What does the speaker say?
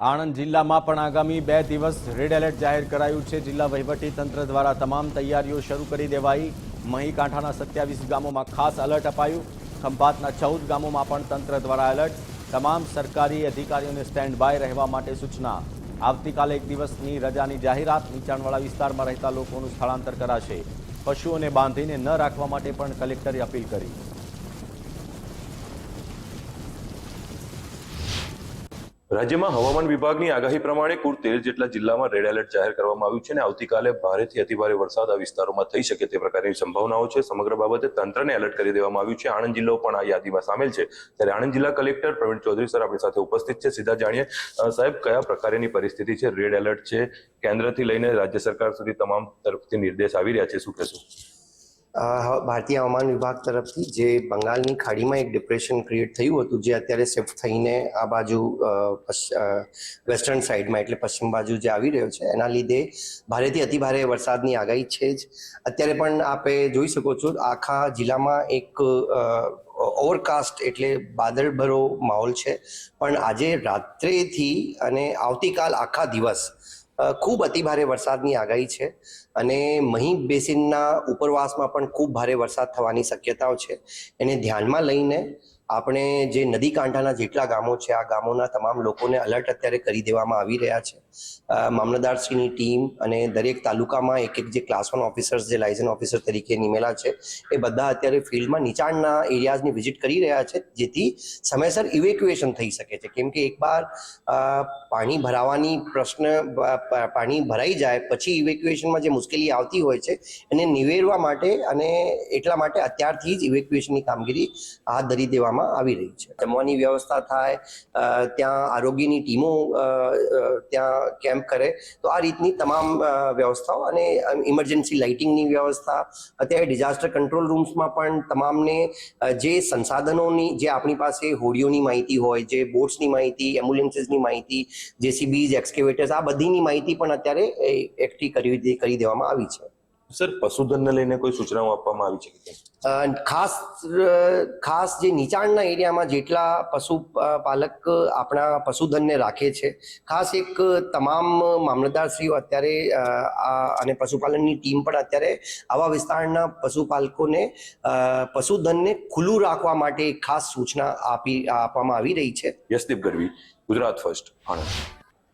આણંદ જિલ્લામાં પણ આગામી 2 દિવસ રેડ એલર્ટ જાહેર કરાયું છે। જિલ્લા વહીવટી તંત્ર દ્વારા તમામ તૈયારીઓ શરૂ કરી દેવાઈ। મહીકાંઠાના 27 ગામોમાં ખાસ એલર્ટ અપાયું। ખંભાતના 14 ગામોમાં પણ તંત્ર દ્વારા એલર્ટ। તમામ સરકારી અધિકારીઓને સ્ટેન્ડ બાય રહેવા માટે સૂચના। આવતીકાલે 1 દિવસની રજાની જાહેરાત। નીચાણવાળા વિસ્તારમાં રહેતા લોકોનું સ્થળાંતર કરાશે। પશુઓને બાંધીને ન રાખવા માટે પણ કલેક્ટરે અપીલ કરી। રાજ્યમાં હવામાન વિભાગની આગાહી પ્રમાણે કુલ 13 જેટલા જિલ્લામાં રેડ એલર્ટ જાહેર કરવામાં આવ્યું છે અને આવતીકાલે ભારેથી અતિભારે વરસાદ આ વિસ્તારોમાં થઈ શકે તે પ્રકારની સંભાવનાઓ છે। સમગ્ર બાબતે તંત્રને એલર્ટ કરી દેવામાં આવ્યું છે। આણંદ જિલ્લો પણ આ યાદીમાં સામેલ છે। ત્યારે આણંદ જિલ્લા કલેક્ટર પ્રવીણ ચૌધરી સર આપણી સાથે ઉપસ્થિત છે। સીધા જાણીએ સાહેબ, કયા પ્રકારની પરિસ્થિતિ છે? રેડ એલર્ટ છે, કેન્દ્રથી લઈને રાજ્ય સરકાર સુધી તમામ તરફથી નિર્દેશ આવી રહ્યા છે, શું કહેશો? ભારતીય હવામાન વિભાગ તરફથી જે બંગાળની ખાડીમાં એક ડિપ્રેશન ક્રિએટ થયું હતું, જે અત્યારે શિફ્ટ થઈને આ બાજુ વેસ્ટર્ન સાઈડમાં એટલે પશ્ચિમ બાજુ જે આવી રહ્યો છે, એના લીધે ભારેથી અતિભારે વરસાદની આગાહી છે જ। અત્યારે પણ આપે જોઈ શકો છો આખા જિલ્લામાં એક ઓવરકાસ્ટ એટલે વાદળભરો માહોલ છે। પણ આજે રાત્રેથી અને આવતીકાલ આખા દિવસ ખૂબ અતિભારે વરસાદની આગાહી છે અને મહી બેસિનના ઉપરવાસમાં પણ ખૂબ ભારે વરસાદ થવાની શક્યતાઓ છે। એને ધ્યાનમાં લઈને આપણે જે નદી કાંઠાના જેટલા ગામો છે, આ ગામોના તમામ લોકોને અલર્ટ અત્યારે કરી દેવામાં આવી રહ્યા છે। મામલતદારશ્રીની ટીમ અને દરેક તાલુકામાં એક જે ક્લાસ 1 ઓફિસર્સ જે લાયસન્સ ઓફિસર તરીકે નિમેલા છે, એ બધા અત્યારે ફિલ્ડમાં નીચાણના એરિયાઝની વિઝિટ કરી રહ્યા છે, જેથી સમયસર ઇવેક્યુએશન થઈ શકે છે। કેમ કે એકવાર પાણી ભરાવાની પાણી ભરાઈ જાય પછી ઇવેક્યુએશનમાં જે મુશ્કેલી આવતી હોય છે, એને નિવેરવા માટે અને એટલા માટે અત્યારથી જ ઇવેક્યુએશનની કામગીરી હાથ ધરી દેવામાં આવી રહી છે। જમવાની વ્યવસ્થા થાય, ત્યાં આરોગ્યની ટીમો ત્યાં કેમ્પ કરે, તો આ રીતની તમામ વ્યવસ્થાઓ અને ઇમરજન્સી લાઇટિંગની વ્યવસ્થા, અત્યારે ડિઝાસ્ટર કંટ્રોલ રૂમ્સમાં પણ તમામને જે સંસાધનોની જે આપણી પાસે હોડીઓની માહિતી હોય, જે બોટ્સની માહિતી, એમ્બ્યુલન્સીસની માહિતી, જેસીબીઝ, એક્સકેવેટર્સ, આ બધીની માહિતી પણ અત્યારે એકઠી કરી દેવામાં આવી છે। સર, પશુધનને લઈને કોઈ સૂચનાઓ આપવામાં આવી છે કે ખાસ જે નીચાણના એરિયામાં જેટલા પશુપાલક આપણા પશુધનને રાખે છે, ખાસ એક તમામ મામલતદારશ્રીઓ અત્યારે અને પશુપાલનની ટીમ પણ અત્યારે આવા વિસ્તારના પશુપાલકોને પશુધનને ખુલ્લું રાખવા માટે ખાસ સૂચના આપવામાં આવી રહી છે। યશદીપ ગઢવી, ગુજરાત ફર્સ્ટ, આણંદ।